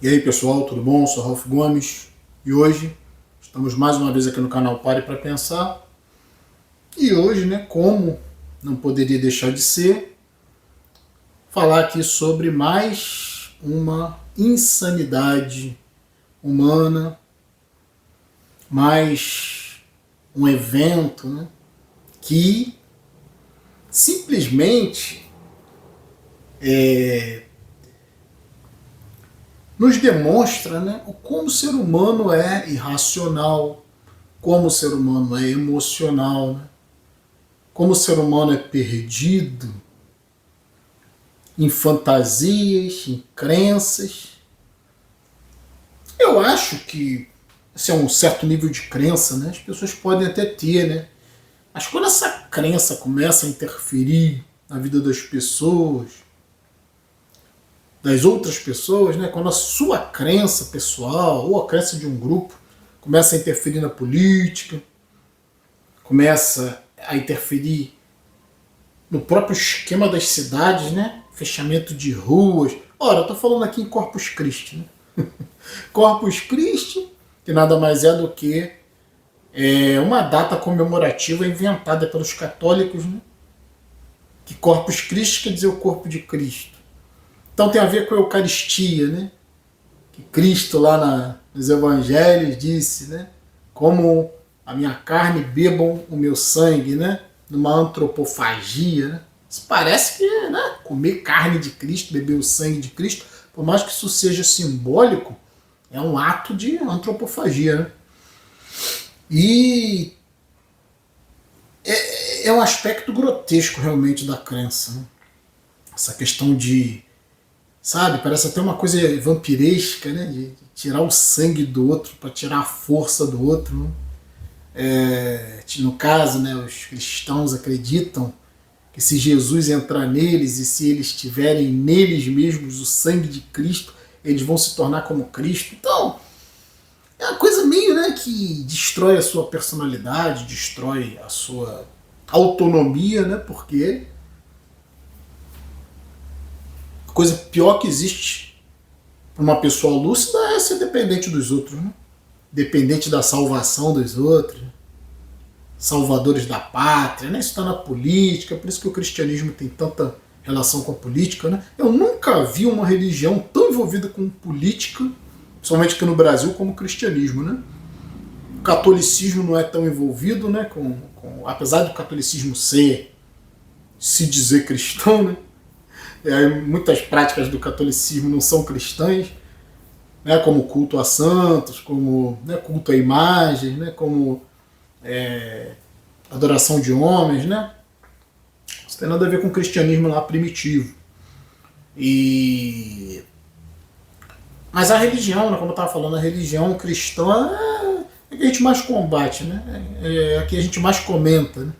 E aí pessoal, tudo bom? Eu sou Ralf Gomes e hoje estamos mais uma vez aqui no canal Pare para Pensar. E hoje, como não poderia deixar de ser, falar aqui sobre mais uma insanidade humana, mais um evento, que simplesmente nos demonstra, o como o ser humano é irracional, como o ser humano é emocional, como o ser humano é perdido em fantasias, em crenças. Eu acho que esse é um certo nível de crença, as pessoas podem até ter, mas quando essa crença começa a interferir na vida das pessoas, das outras pessoas, quando a sua crença pessoal ou a crença de um grupo começa a interferir na política, começa a interferir no próprio esquema das cidades, fechamento de ruas. Ora, eu estou falando aqui em Corpus Christi. Corpus Christi, que nada mais é do que uma data comemorativa inventada pelos católicos, que Corpus Christi quer dizer o corpo de Cristo. Então tem a ver com a Eucaristia, que Cristo lá nos Evangelhos disse, como a minha carne bebam o meu sangue, numa antropofagia. Isso parece que comer carne de Cristo, beber o sangue de Cristo, por mais que isso seja simbólico, é um ato de antropofagia. E é um aspecto grotesco realmente da crença. Essa questão de, parece até uma coisa vampiresca, de tirar o sangue do outro para tirar a força do outro. No caso, os cristãos acreditam que se Jesus entrar neles e se eles tiverem neles mesmos o sangue de Cristo, eles vão se tornar como Cristo. Então, é uma coisa meio que destrói a sua personalidade, destrói a sua autonomia, porque a coisa pior que existe para uma pessoa lúcida é ser dependente dos outros, dependente da salvação dos outros, salvadores da pátria, isso está na política, por isso que o cristianismo tem tanta relação com a política. Eu nunca vi uma religião tão envolvida com política, principalmente aqui no Brasil, como o cristianismo. O catolicismo não é tão envolvido, apesar do catolicismo se dizer cristão, muitas práticas do catolicismo não são cristãs, como culto a santos, como culto a imagens, como adoração de homens, Isso tem nada a ver com o cristianismo lá primitivo. Mas a religião, como eu estava falando, a religião cristã é a que a gente mais combate, é a que a gente mais comenta,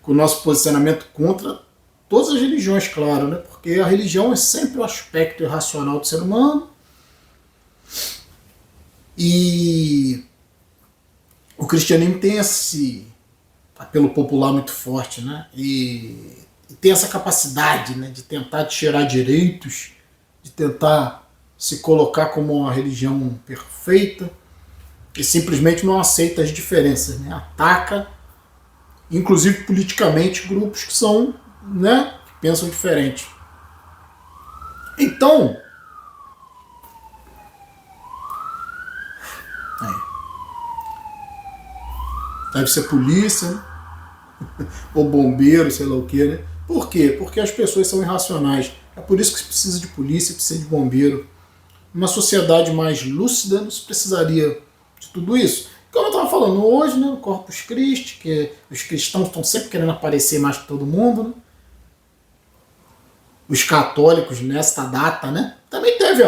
com o nosso posicionamento contra todas as religiões, claro, porque a religião é sempre o aspecto irracional do ser humano. E o cristianismo tem esse apelo popular muito forte, e tem essa capacidade, de tentar tirar direitos, de tentar se colocar como uma religião perfeita, e simplesmente não aceita as diferenças, ataca, inclusive politicamente, grupos que são, que pensam diferente. Então, deve ser polícia, ou bombeiro, sei lá o que, Por quê? Porque as pessoas são irracionais. É por isso que se precisa de polícia, precisa de bombeiro. Uma sociedade mais lúcida não se precisaria de tudo isso. Como eu estava falando hoje, no Corpus Christi, que os cristãos estão sempre querendo aparecer mais que todo mundo, Os católicos nesta data, Também teve,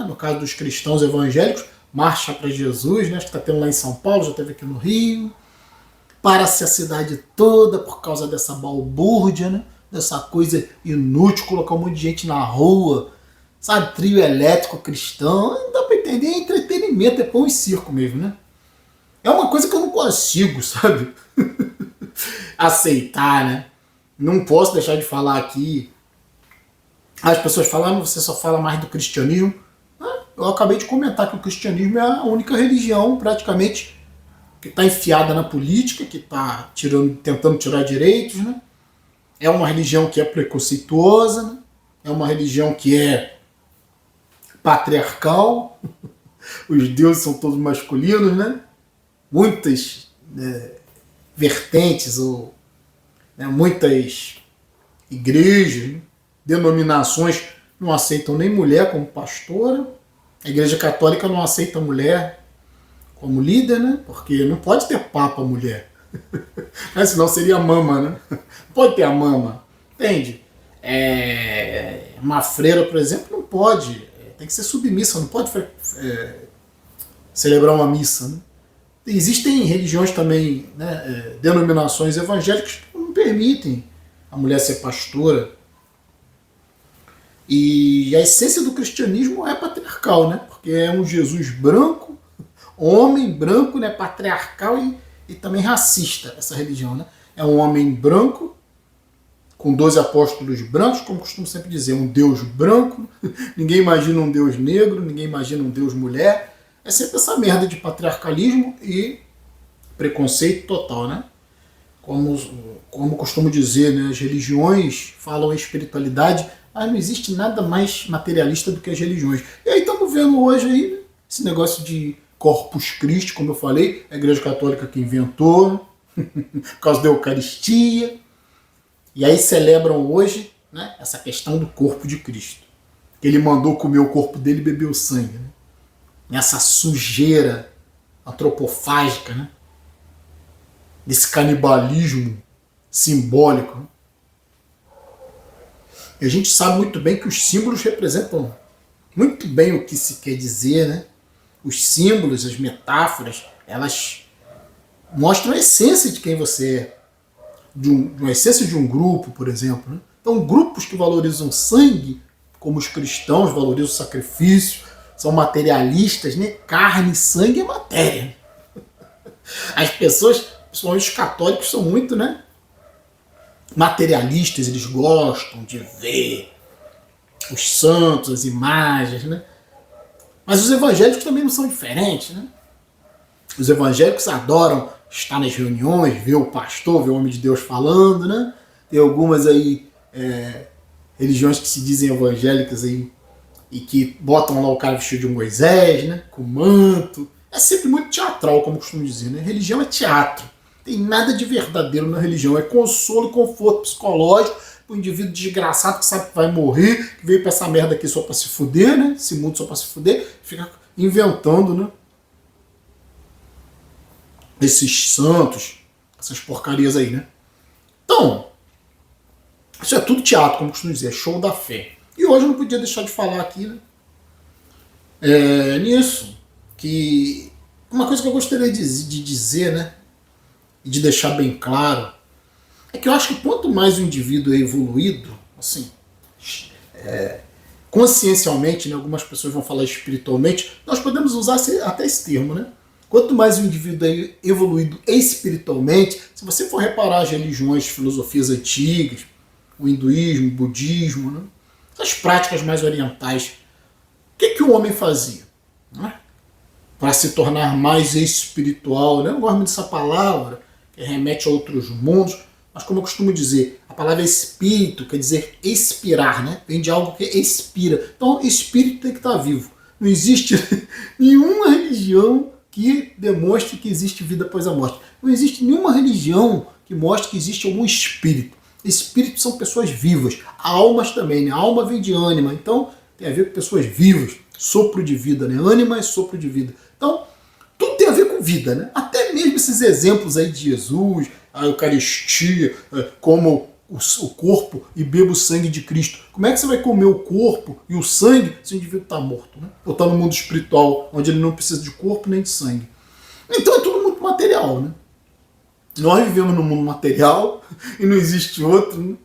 no caso dos cristãos evangélicos, Marcha para Jesus, que está tendo lá em São Paulo, já teve aqui no Rio. Para-se a cidade toda por causa dessa balbúrdia, dessa coisa inútil, colocar um monte de gente na rua, trio elétrico cristão, não dá para entender, é entretenimento, é pão e circo mesmo, É uma coisa que eu não consigo, aceitar, Não posso deixar de falar aqui. As pessoas falam, você só fala mais do cristianismo. eu acabei de comentar que o cristianismo é a única religião praticamente que está enfiada na política, que está tentando tirar direitos, né? É uma religião que é preconceituosa, né? É uma religião que é patriarcal, os deuses são todos masculinos, né? Muitas vertentes ou muitas igrejas, né? Denominações não aceitam nem mulher como pastora, a Igreja Católica não aceita mulher como líder, né? Porque não pode ter papa mulher, senão seria mama, né? Não pode ter a mama, entende? Uma freira, por exemplo, não pode, tem que ser submissa, não pode celebrar uma missa, né? Existem religiões também, né, denominações evangélicas que não permitem a mulher ser pastora. E a essência do cristianismo é patriarcal, né? Porque é um Jesus branco, homem branco, né, patriarcal e também racista, essa religião, né? É um homem branco, com 12 apóstolos brancos, como costumo sempre dizer, um Deus branco. Ninguém imagina um Deus negro, ninguém imagina um Deus mulher. É sempre essa merda de patriarcalismo e preconceito total, né? Como costumo dizer, né? As religiões falam em espiritualidade, mas não existe nada mais materialista do que as religiões. E aí estamos vendo hoje aí, né, esse negócio de Corpus Christi, como eu falei, a Igreja Católica que inventou, por causa da Eucaristia. E aí celebram hoje, né, essa questão do corpo de Cristo. Ele mandou comer o corpo dele e beber o sangue, né? Nessa sujeira antropofágica, né? Desse canibalismo simbólico, né? E a gente sabe muito bem que os símbolos representam muito bem o que se quer dizer, né? Os símbolos, as metáforas, elas mostram a essência de quem você é. De uma essência de um grupo, por exemplo, né? Então, grupos que valorizam sangue, como os cristãos valorizam o sacrifício, são materialistas, né? Carne, sangue é matéria. As pessoas, principalmente os católicos, são muito, né, materialistas, eles gostam de ver os santos, as imagens, né? Mas os evangélicos também não são diferentes, né? Os evangélicos adoram estar nas reuniões, ver o pastor, ver o homem de Deus falando, né? Tem algumas aí religiões que se dizem evangélicas aí e que botam lá o cara vestido de Moisés, né? Com manto. É sempre muito teatral, como eu costumo dizer, né? Religião é teatro. Tem nada de verdadeiro na religião. É consolo e conforto psicológico para o indivíduo desgraçado que sabe que vai morrer, que veio pra essa merda aqui só para se fuder, né? Esse mundo só para se fuder, fica inventando, né? Esses santos, essas porcarias aí, né? Então, isso é tudo teatro, como eu costumo dizer, é show da fé. E hoje eu não podia deixar de falar aqui, né? Nisso, que uma coisa que eu gostaria de dizer, né? E de deixar bem claro, é que eu acho que quanto mais o indivíduo é evoluído, assim, consciencialmente, né, algumas pessoas vão falar espiritualmente, nós podemos usar até esse termo, né? Quanto mais o indivíduo é evoluído espiritualmente, se você for reparar as religiões, filosofias antigas, o hinduísmo, o budismo, né, as práticas mais orientais, o que o homem fazia, né, para se tornar mais espiritual? Né? Eu não gosto muito dessa palavra, que remete a outros mundos, mas como eu costumo dizer, a palavra espírito quer dizer expirar, né? Vem de algo que expira. Então, espírito tem que estar vivo. Não existe nenhuma religião que demonstre que existe vida após a morte. Não existe nenhuma religião que mostre que existe algum espírito. Espíritos são pessoas vivas. Almas também, né? A alma vem de ânima. Então, tem a ver com pessoas vivas. Sopro de vida, né? Ânima é sopro de vida. Então, tudo tem a ver com vida, né? Até mesmo esses exemplos aí de Jesus, a Eucaristia, como o corpo e beba o sangue de Cristo. Como é que você vai comer o corpo e o sangue se o indivíduo está morto, né? Ou está no mundo espiritual, onde ele não precisa de corpo nem de sangue. Então é tudo muito material, né? Nós vivemos no mundo material e não existe outro, né,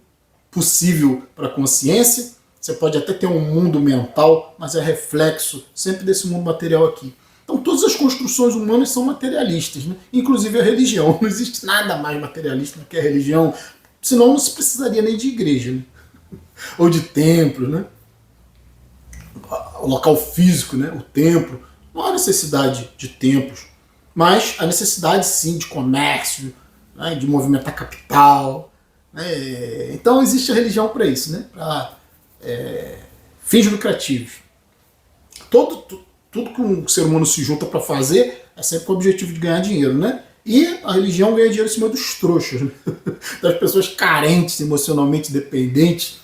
possível para a consciência. Você pode até ter um mundo mental, mas é reflexo sempre desse mundo material aqui. Então todas as construções humanas são materialistas, né? Inclusive a religião. Não existe nada mais materialista do que a religião, senão não se precisaria nem de igreja, né? Ou de templo, né? o local físico, né, o templo. Não há necessidade de templos, mas a necessidade sim de comércio, né, de movimentar capital. Né? Então existe a religião para isso, né, para fins lucrativos. Tudo que um ser humano se junta para fazer é sempre com o objetivo de ganhar dinheiro, né? E a religião ganha dinheiro em cima dos trouxas, né? Das pessoas carentes, emocionalmente dependentes,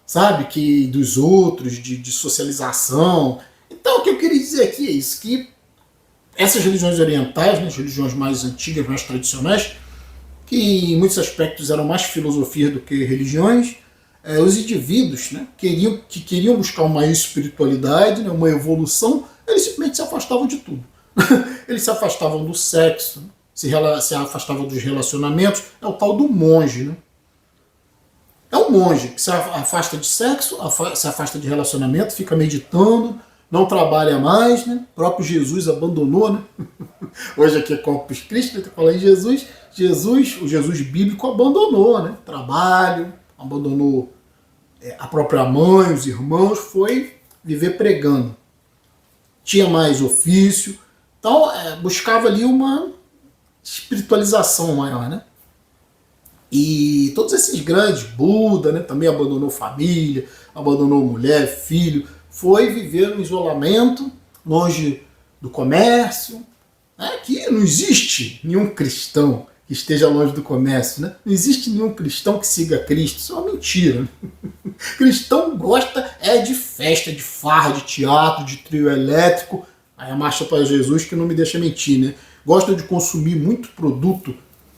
sabe? Que dos outros, de socialização. Então o que eu queria dizer aqui é isso, que essas religiões orientais, né, as religiões mais antigas, mais tradicionais, que em muitos aspectos eram mais filosofias do que religiões, os indivíduos, né, que queriam buscar uma espiritualidade, né, uma evolução, eles simplesmente se afastavam de tudo. Eles se afastavam do sexo, se afastavam dos relacionamentos. É o tal do monge. Né? É um monge que se afasta de sexo, se afasta de relacionamento, fica meditando, não trabalha mais. Né? O próprio Jesus abandonou. Né? Hoje aqui é Corpus Christi, estou falando em Jesus. O Jesus bíblico abandonou, né? Trabalho, abandonou a própria mãe, os irmãos, foi viver pregando. Tinha mais ofício, então buscava ali uma espiritualização maior, né? E todos esses grandes, Buda, né, também abandonou família, abandonou mulher, filho, foi viver no isolamento, longe do comércio, né? Que não existe nenhum cristão que esteja longe do comércio, né? Não existe nenhum cristão que siga Cristo, isso é uma mentira. Né? Cristão gosta de festa, de farra, de teatro, de trio elétrico, aí a marcha para Jesus que não me deixa mentir, né? Gosta de consumir muito produto,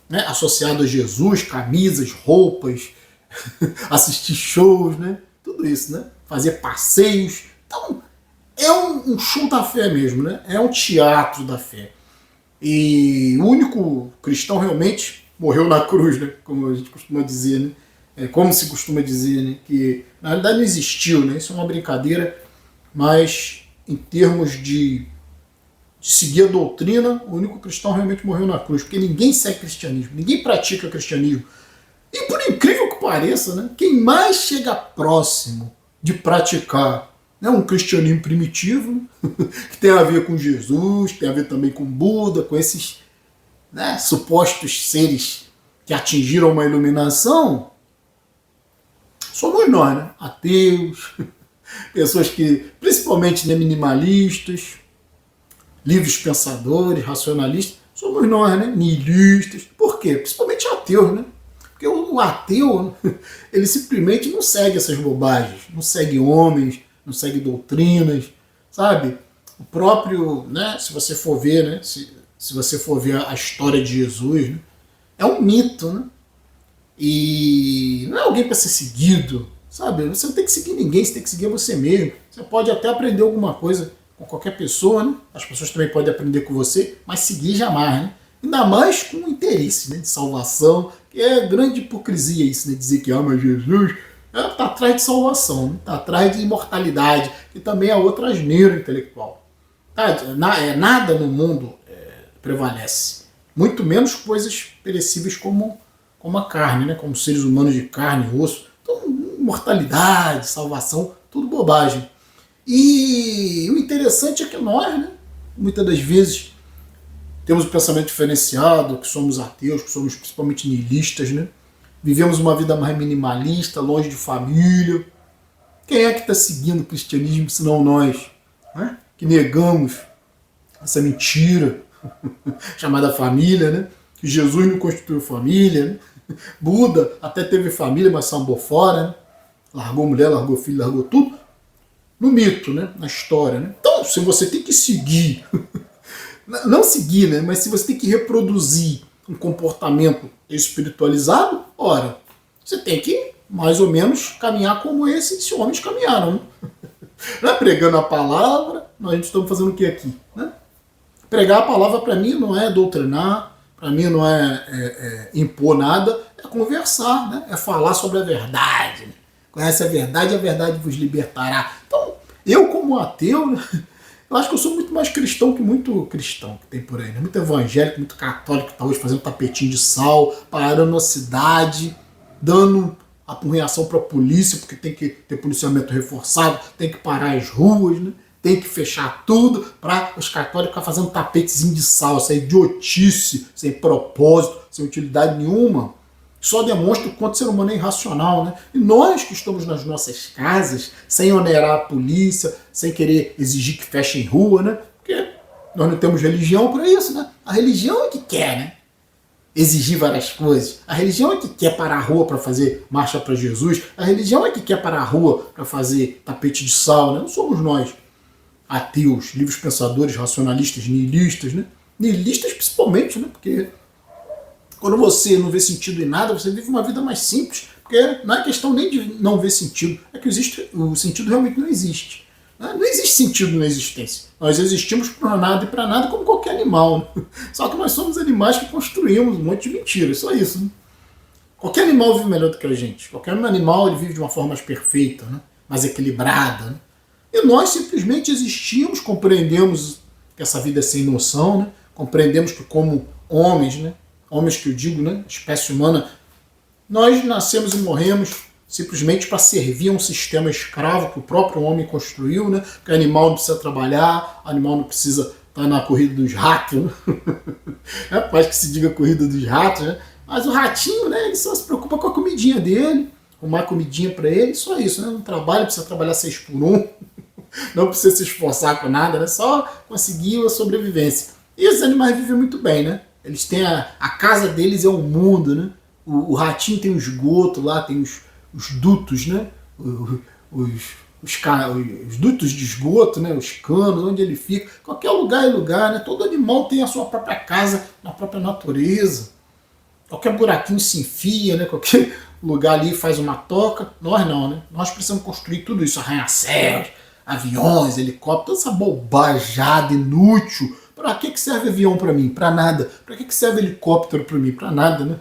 né, associado a Jesus, camisas, roupas, assistir shows, né? Tudo isso, né? Fazer passeios. Então, é um show da fé mesmo, né? É um teatro da fé. E o único cristão realmente morreu na cruz, né? Como a gente costuma dizer, né? Como se costuma dizer, né? Que na realidade não existiu, né? Isso é uma brincadeira, mas em termos de seguir a doutrina, o único cristão realmente morreu na cruz, porque ninguém segue cristianismo, ninguém pratica cristianismo. E por incrível que pareça, né? Quem mais chega próximo de praticar, né, um cristianismo primitivo, que tem a ver com Jesus, tem a ver também com Buda, com esses, né, supostos seres que atingiram uma iluminação, somos nós, né? Ateus, pessoas que, principalmente, né, minimalistas, livres pensadores, racionalistas, somos nós, né? Nihilistas. Por quê? Principalmente ateus, né? Porque o ateu, ele simplesmente não segue essas bobagens, não segue homens, não segue doutrinas, sabe? O próprio, né, se você for ver, né, se você for ver a história de Jesus, né, é um mito, né? E não é alguém para ser seguido, sabe? Você não tem que seguir ninguém, você tem que seguir você mesmo. Você pode até aprender alguma coisa com qualquer pessoa, né? As pessoas também podem aprender com você, mas seguir jamais, né? Ainda mais com interesse, né, de salvação, que é grande hipocrisia isso, né? Dizer que mas Jesus está atrás de salvação, está atrás de imortalidade, que também é outra asneira intelectual. Tá? Nada no mundo prevalece, muito menos coisas perecíveis como a carne, né? Como seres humanos de carne e osso. Então, imortalidade, salvação, tudo bobagem. E o interessante é que nós, né, muitas das vezes, temos um pensamento diferenciado, que somos ateus, que somos principalmente nihilistas, né? Vivemos uma vida mais minimalista, longe de família. Quem é que está seguindo o cristianismo senão nós? Né? Que negamos essa mentira chamada família, né? Que Jesus não constituiu família, né? Buda até teve família, mas sambou fora, né? Largou mulher, largou filho, largou tudo. No mito, né? Na história. Né? Então, se você tem que seguir, não seguir, né? Mas se você tem que reproduzir um comportamento espiritualizado, ora, você tem que mais ou menos caminhar como esses homens caminharam. Né? Não é pregando a palavra, nós estamos fazendo o que aqui? Né? Pregar a palavra para mim não é doutrinar, para mim não é impor nada, é conversar, né? É falar sobre a verdade. Né? Conhece a verdade vos libertará. Então, eu como ateu, né, eu acho que eu sou muito mais cristão que muito cristão que tem por aí. Né? Muito evangélico, muito católico que está hoje fazendo tapetinho de sal, parando na cidade, dando apurrinhação para a polícia, porque tem que ter policiamento reforçado, tem que parar as ruas, né? Tem que fechar tudo para os católicos ficar fazendo tapetezinho de sal, essa idiotice, sem propósito, sem utilidade nenhuma. Só demonstra o quanto o ser humano é irracional, né? E nós que estamos nas nossas casas, sem onerar a polícia, sem querer exigir que fechem rua, né? Porque nós não temos religião para isso, né? A religião é que quer, né? Exigir várias coisas. A religião é que quer parar a rua para fazer marcha para Jesus. A religião é que quer parar a rua para fazer tapete de sal, né? Não somos nós, ateus, livres pensadores, racionalistas, nihilistas, né? Nihilistas principalmente, né? Porque quando você não vê sentido em nada, você vive uma vida mais simples, porque não é questão nem de não ver sentido, é que o sentido realmente não existe. Não existe sentido na existência. Nós existimos para nada e para nada como qualquer animal. Né? Só que nós somos animais que construímos um monte de mentiras, só isso. Né? Qualquer animal vive melhor do que a gente. Qualquer animal ele vive de uma forma mais perfeita, né? Mais equilibrada. Né? E nós simplesmente existimos, compreendemos que essa vida é sem noção, né? Compreendemos que como homens, né? Homens que eu digo, né? Espécie humana, nós nascemos e morremos simplesmente para servir a um sistema escravo que o próprio homem construiu, né? Que o animal não precisa trabalhar, o animal não precisa estar na corrida dos ratos, né? Pode que se diga corrida dos ratos, né? Mas o ratinho, né? Ele só se preocupa com a comidinha dele, arrumar comidinha para ele, só isso, né? Não trabalha, precisa trabalhar 6 por 1, não precisa se esforçar com nada, né? Só conseguir a sobrevivência. E os animais vivem muito bem, né? Eles têm a casa deles é o mundo, né? O ratinho tem o esgoto lá, tem os dutos, né? Os dutos de esgoto, né? Os canos, onde ele fica. Qualquer lugar é lugar, né? Todo animal tem a sua própria casa, na própria natureza. Qualquer buraquinho se enfia, né? Qualquer lugar ali faz uma toca. Nós não, né? Nós precisamos construir tudo isso, arranha-céus, aviões, helicópteros, toda essa bobajada inútil. Para que serve avião para mim? Para nada. Para que serve helicóptero para mim? Para nada, né?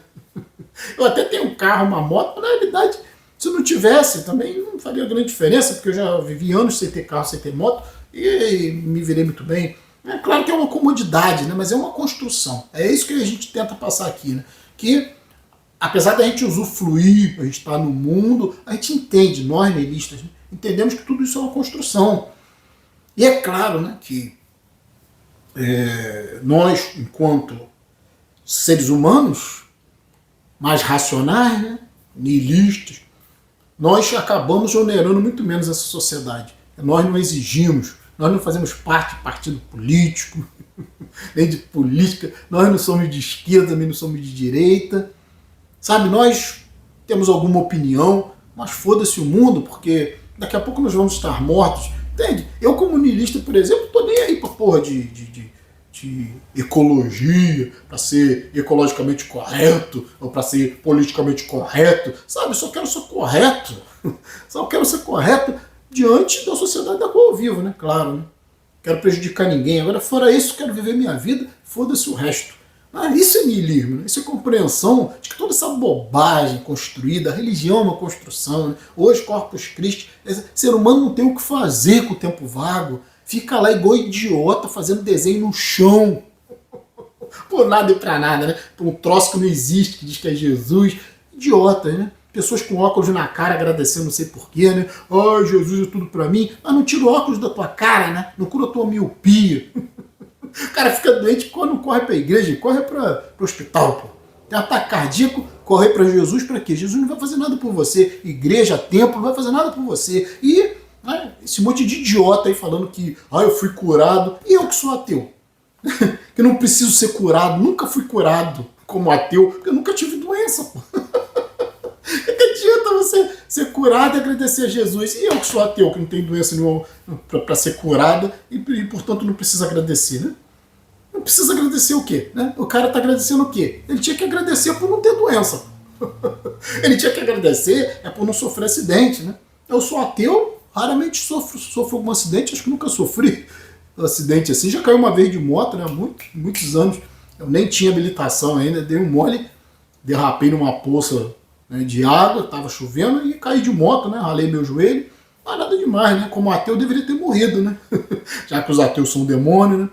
Eu até tenho um carro, uma moto, mas na realidade, se eu não tivesse, também não faria grande diferença, porque eu já vivi anos sem ter carro, sem ter moto, e me virei muito bem. É claro que é uma comodidade, né? Mas é uma construção. É isso que a gente tenta passar aqui, né? Que, apesar da gente usufruir, a gente está no mundo, a gente entende, nós nihilistas, né? Entendemos que tudo isso é uma construção. E é claro, né, que nós, enquanto seres humanos, mais racionais, né, nihilistas, nós acabamos onerando muito menos essa sociedade. Nós não exigimos, nós não fazemos parte de partido político, nem de política, nós não somos de esquerda, nem não somos de direita. Sabe, nós temos alguma opinião, mas foda-se o mundo, porque daqui a pouco nós vamos estar mortos. Entende? Eu, como niilista, por exemplo, tô nem aí pra porra de ecologia, para ser ecologicamente correto, ou para ser politicamente correto, sabe? Eu só quero ser correto. Só quero ser correto diante da sociedade da qual eu vivo, né? Claro, né? Quero prejudicar ninguém. Agora, fora isso, quero viver minha vida, foda-se o resto. Isso é niilismo, né? Isso é compreensão de que toda essa bobagem construída, a religião é uma construção, né? Hoje, Corpus Christi, ser humano não tem o que fazer com o tempo vago. Fica lá igual idiota fazendo desenho no chão. Por nada e pra nada, né? Por um troço que não existe, que diz que é Jesus. Idiota, né? Pessoas com óculos na cara agradecendo não sei porquê, né? Ai, Jesus é tudo pra mim. Mas não tira o óculos da tua cara, né? Não cura a tua miopia. O cara fica doente, não corre pra igreja, corre pro hospital, pô. Tem ataque cardíaco, corre pra Jesus pra quê? Jesus não vai fazer nada por você. Igreja, templo, não vai fazer nada por você. E esse monte de idiota aí falando que eu fui curado. E eu que sou ateu. Que não preciso ser curado. Nunca fui curado como ateu, porque eu nunca tive doença, pô. Que adianta você ser curado e agradecer a Jesus? E eu que sou ateu, que não tenho doença nenhuma para ser curada e, portanto, não precisa agradecer, né? Não precisa agradecer o quê? Né? O cara está agradecendo o quê? Ele tinha que agradecer por não ter doença. Ele tinha que agradecer por não sofrer acidente, né? Eu sou ateu, raramente sofro algum acidente, acho que nunca sofri um acidente assim. Já caiu uma vez de moto, né? Há muitos anos. Eu nem tinha habilitação ainda, dei um mole, derrapei numa poça, né, de água, estava chovendo e caí de moto, né? Ralei meu joelho. Mas nada demais, né? Como ateu, eu deveria ter morrido, né? Já que os ateus são o demônio, né?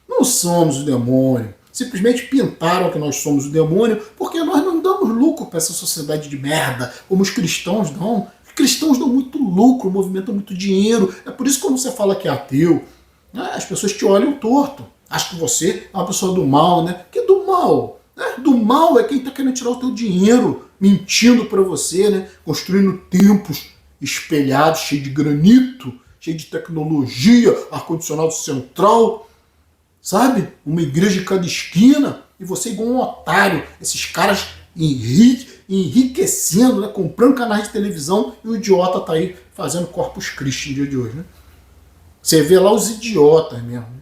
Não somos o demônio. Simplesmente pintaram que nós somos o demônio, porque nós não damos damos lucro para essa sociedade de merda, como os cristãos dão. Os cristãos dão muito lucro, movimentam muito dinheiro. É por isso que quando você fala que é ateu, né, as pessoas te olham torto. Acham que você é uma pessoa do mal, né? Que do mal? Do mal é quem está querendo tirar o teu dinheiro, mentindo para você, né? Construindo templos espelhados, cheios de granito, cheio de tecnologia, ar-condicionado central, sabe? Uma igreja em cada esquina, e você igual um otário, esses caras enriquecendo, né? Comprando canais de televisão, e o idiota tá aí fazendo Corpus Christi no dia de hoje, né? Você vê lá os idiotas mesmo, né?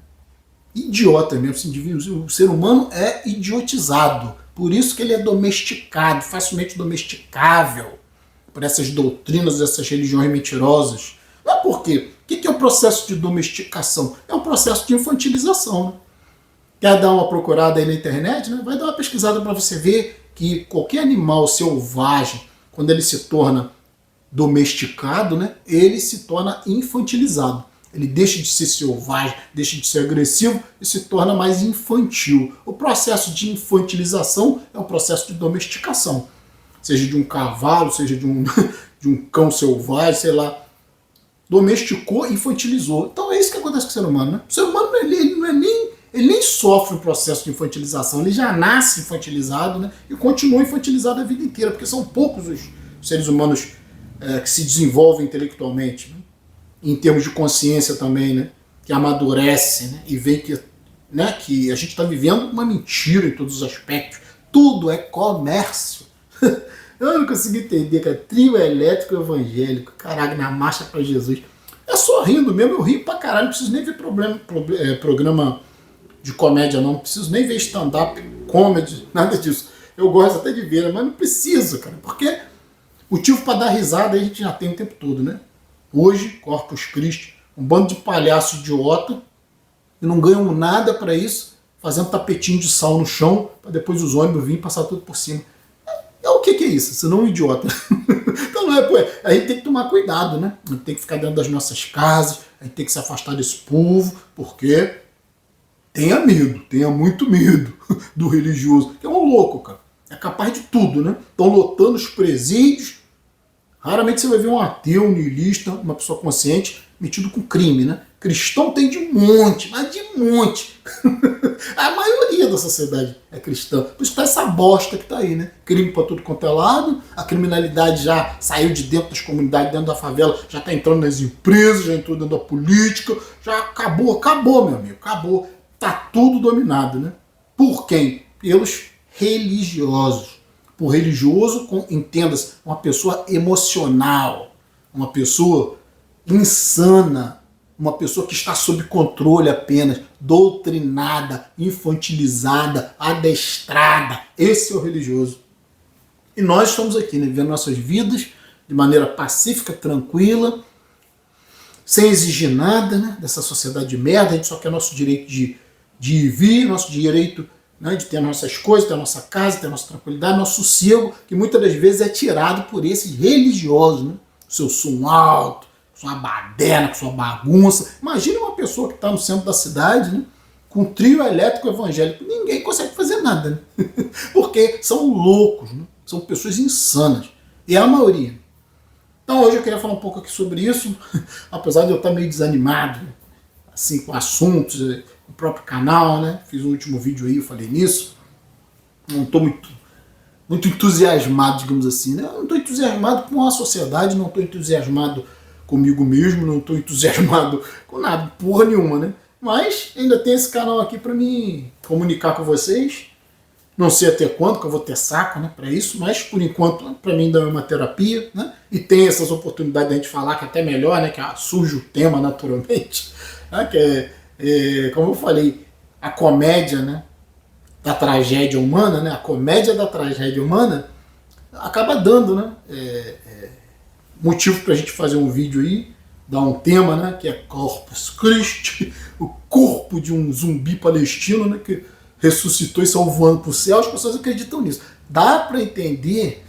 Idiota mesmo, assim, o ser humano é idiotizado, por isso que ele é domesticado, facilmente domesticável por essas doutrinas, essas religiões mentirosas. Não é por quê? O que é o processo de domesticação? É um processo de infantilização. Né? Quer dar uma procurada aí na internet? Né? Vai dar uma pesquisada para você ver que qualquer animal selvagem, quando ele se torna domesticado, né, ele se torna infantilizado. Ele deixa de ser selvagem, deixa de ser agressivo e se torna mais infantil. O processo de infantilização é um processo de domesticação. Seja de um cavalo, seja de um cão selvagem, sei lá. Domesticou e infantilizou. Então é isso que acontece com o ser humano. Né? O ser humano ele nem sofre o processo de infantilização, ele já nasce infantilizado, né? E continua infantilizado a vida inteira, porque são poucos os seres humanos que se desenvolvem intelectualmente, né? Em termos de consciência também, né? Que amadurece, né? E vê que, né? Que a gente está vivendo uma mentira em todos os aspectos. Tudo é comércio. Eu não consigo entender, cara. Trio elétrico evangélico, caralho, na marcha para Jesus. É só rindo mesmo, eu rio pra caralho, não preciso nem ver programa de comédia não preciso nem ver stand-up, comedy, nada disso. Eu gosto até de ver, mas não preciso, cara, porque motivo para dar risada a gente já tem o tempo todo, né? Hoje, Corpus Christi, um bando de palhaço idiota e não ganham nada para isso, fazendo tapetinho de sal no chão, para depois os ônibus virem passar tudo por cima. O que é isso? Senão um idiota. Então não é, pô, a gente tem que tomar cuidado, né? A gente tem que ficar dentro das nossas casas, a gente tem que se afastar desse povo, porque tenha medo, tenha muito medo do religioso, que é um louco, cara. É capaz de tudo, né? Estão lotando os presídios. Raramente você vai ver um ateu, um niilista, uma pessoa consciente metido com crime, né? Cristão tem de monte, mas de monte. A maioria da sociedade é cristã. Por isso que tá essa bosta que tá aí, né? Crime pra tudo quanto é lado, a criminalidade já saiu de dentro das comunidades, dentro da favela, já tá entrando nas empresas, já entrou dentro da política, já acabou, meu amigo, acabou. Tá tudo dominado, né? Por quem? Pelos religiosos. Por religioso, entenda-se, uma pessoa emocional, uma pessoa insana, uma pessoa que está sob controle apenas, doutrinada, infantilizada, adestrada. Esse é o religioso. E nós estamos aqui, né, vivendo nossas vidas de maneira pacífica, tranquila, sem exigir nada, né, dessa sociedade de merda. A gente só quer nosso direito de ir e vir, nosso direito, né, de ter nossas coisas, ter nossa casa, ter nossa tranquilidade, nosso sossego, que muitas das vezes é tirado por esses religiosos, né? O seu som alto, sua baderna, com sua bagunça. Imagina uma pessoa que está no centro da cidade, né, com um trio elétrico evangélico. Ninguém consegue fazer nada, né? Porque são loucos, né? São pessoas insanas. E é a maioria. Então hoje eu queria falar um pouco aqui sobre isso, apesar de eu estar meio desanimado, assim, com assuntos, o próprio canal, né? Fiz um último vídeo aí, eu falei nisso. Não estou muito entusiasmado, digamos assim, né? Eu não estou entusiasmado com a sociedade, não estou entusiasmado comigo mesmo, não estou entusiasmado com nada, porra nenhuma, né? Mas ainda tem esse canal aqui para me comunicar com vocês. Não sei até quando que eu vou ter saco, né, para isso, mas por enquanto para mim ainda é uma terapia, né? E tem essas oportunidades de a gente falar que é até melhor, né? Que surge o tema naturalmente, né? Que como eu falei, a comédia, né, da tragédia humana, né? A comédia da tragédia humana acaba dando, né? Motivo para a gente fazer um vídeo aí, dar um tema, né, que é Corpus Christi, o corpo de um zumbi palestino, né, que ressuscitou e saiu voando para o céu. As pessoas acreditam nisso. Dá para entender.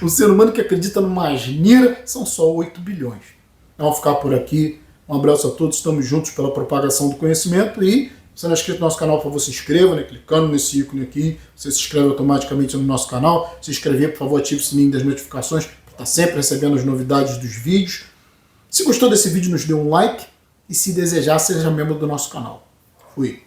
Um ser humano que acredita numa asneira são só 8 bilhões. Vamos ficar por aqui. Um abraço a todos. Estamos juntos pela propagação do conhecimento e Se você não é inscrito no nosso canal, por favor, se inscreva, né? Clicando nesse ícone aqui, você se inscreve automaticamente no nosso canal. Se inscrever, por favor, ative o sininho das notificações para estar sempre recebendo as novidades dos vídeos. Se gostou desse vídeo, nos dê um like e se desejar, seja membro do nosso canal. Fui!